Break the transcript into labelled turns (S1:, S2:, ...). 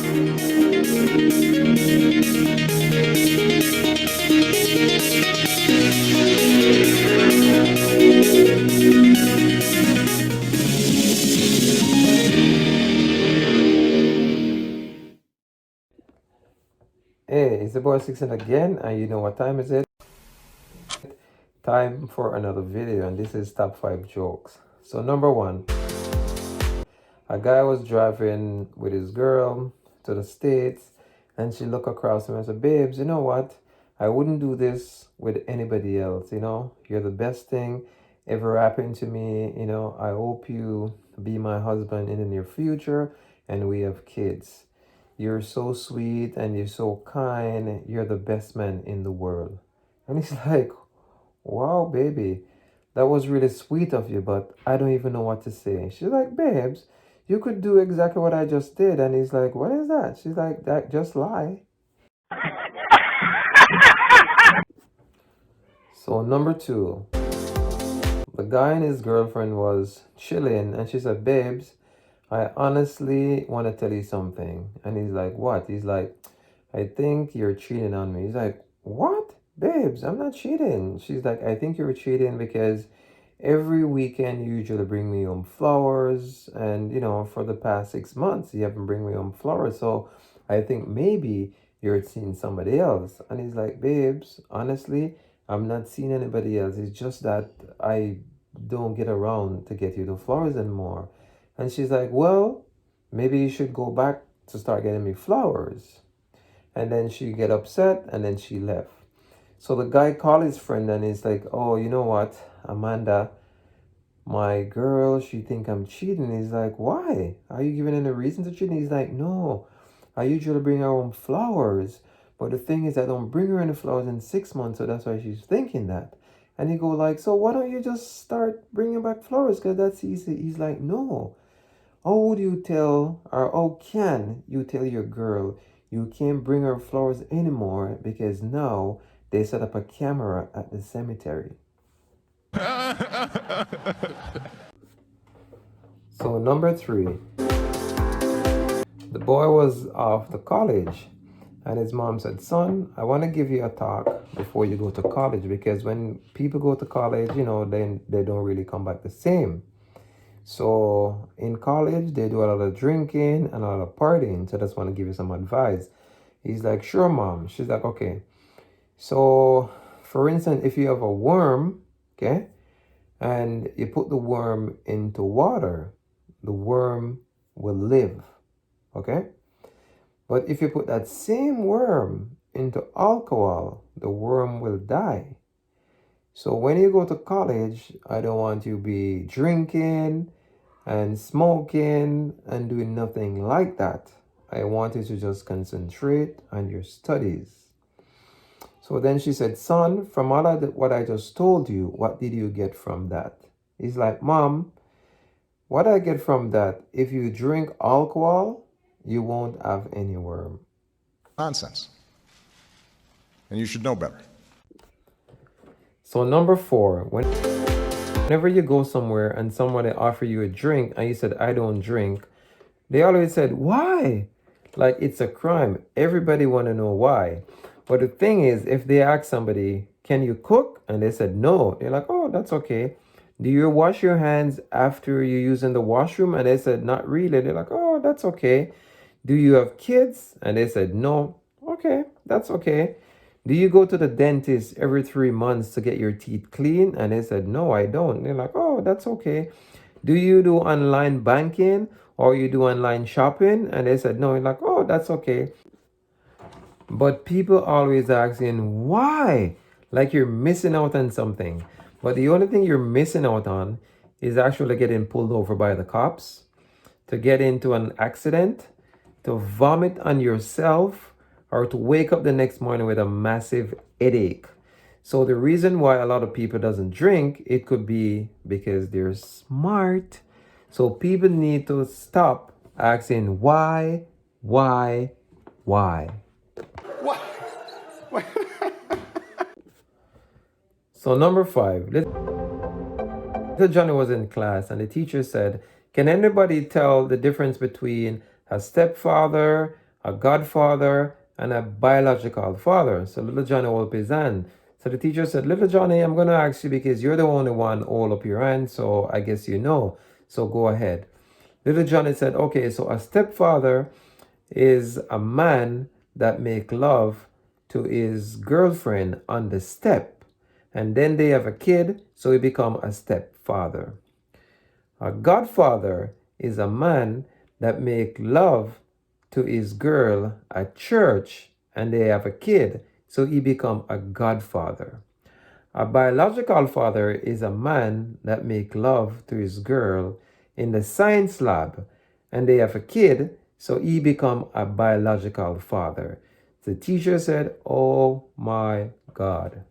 S1: Hey, it's the boy Sixen again, and you know what time is it? Time for another video, and this is top 5 jokes. So number one, a guy was driving with his girl to the States, and she looked across him and said, "Babes, you know what? I wouldn't do this with anybody else. You're the best thing ever happened to me. I hope you be my husband in the near future, and we have kids. You're so sweet and you're so kind. You're the best man in the world." And he's like, "Wow, baby, that was really sweet of you, but I don't even know what to say." She's like, "Babes, you could do exactly what I just did." And he's like, "What is that?" She's like, "That just lie." So number two, the guy and his girlfriend was chilling, and she said, "Babes, I honestly want to tell you something." And he's like, "What?" He's like, "I think you're cheating on me." He's like, "What? Babes, I'm not cheating." She's like, "I think you're cheating because every weekend you usually bring me home flowers, and for the past 6 months you haven't bring me home flowers. So I think maybe you're seeing somebody else." And he's like, "Babes, honestly, I'm not seeing anybody else. It's just that I don't get around to get you the flowers anymore." And she's like, "Well, maybe you should go back to start getting me flowers." And then she get upset, and then she left. So the guy called his friend, and he's like, "Oh, you know what, Amanda, my girl, she think I'm cheating." He's like, "Why? Are you giving any reason to cheat?" He's like, "No, I usually bring her home flowers. But the thing is, I don't bring her any flowers in 6 months, so that's why she's thinking that." And he go like, "So why don't you just start bringing back flowers? Because that's easy." He's like, "No. How would you tell, or how can you tell your girl you can't bring her flowers anymore because now they set up a camera at the cemetery?" So number three, the boy was off to college, and his mom said, "Son, I want to give you a talk before you go to college, because when people go to college, then they don't really come back the same. So in college, they do a lot of drinking and a lot of partying. So I just want to give you some advice." He's like, "Sure, mom." She's like, "Okay. So for instance, if you have a worm, okay, and you put the worm into water, the worm will live, okay? But if you put that same worm into alcohol, the worm will die. So when you go to college, I don't want you to be drinking and smoking and doing nothing like that. I want you to just concentrate on your studies." So then she said, "Son, from all of what I just told you, what did you get from that?" He's like, "Mom, what I get from that, if you drink alcohol, you won't have any worm."
S2: Nonsense. And you should know better.
S1: So number four, whenever you go somewhere and somebody offer you a drink and you said, "I don't drink," they always said, "Why?" Like it's a crime. Everybody want to know why. But the thing is, if they ask somebody, "Can you cook?" and they said no, they're like, "Oh, that's okay." "Do you wash your hands after you use in the washroom?" and they said, "Not really." They're like, "Oh, that's okay." "Do you have kids?" and they said no. "Okay, that's okay." "Do you go to the dentist every 3 months to get your teeth clean?" and they said, "No, I don't." They're like, "Oh, that's okay." "Do you do online banking or you do online shopping?" and they said no. You're like, "Oh, that's okay." But people always asking why, like you're missing out on something. But the only thing you're missing out on is actually getting pulled over by the cops, to get into an accident, to vomit on yourself, or to wake up the next morning with a massive headache. So the reason why a lot of people doesn't drink, it could be because they're smart. So people need to stop asking why, why.
S2: What?
S1: So number five, little Johnny was in class and the teacher said, "Can anybody tell the difference between a stepfather, a godfather and a biological father. So little Johnny hold up his hand. So the teacher said, little Johnny, I'm going to ask you because you're the only one hold up your hand, so I guess you know. So go ahead. Little Johnny said, okay, so a stepfather is a man that make love to his girlfriend on the step. And then they have a kid, so he become a stepfather. A godfather is a man that make love to his girl at church and they have a kid, so he become a godfather. A biological father is a man that make love to his girl in the science lab and they have a kid, so he become a biological father. The teacher said, "Oh my God."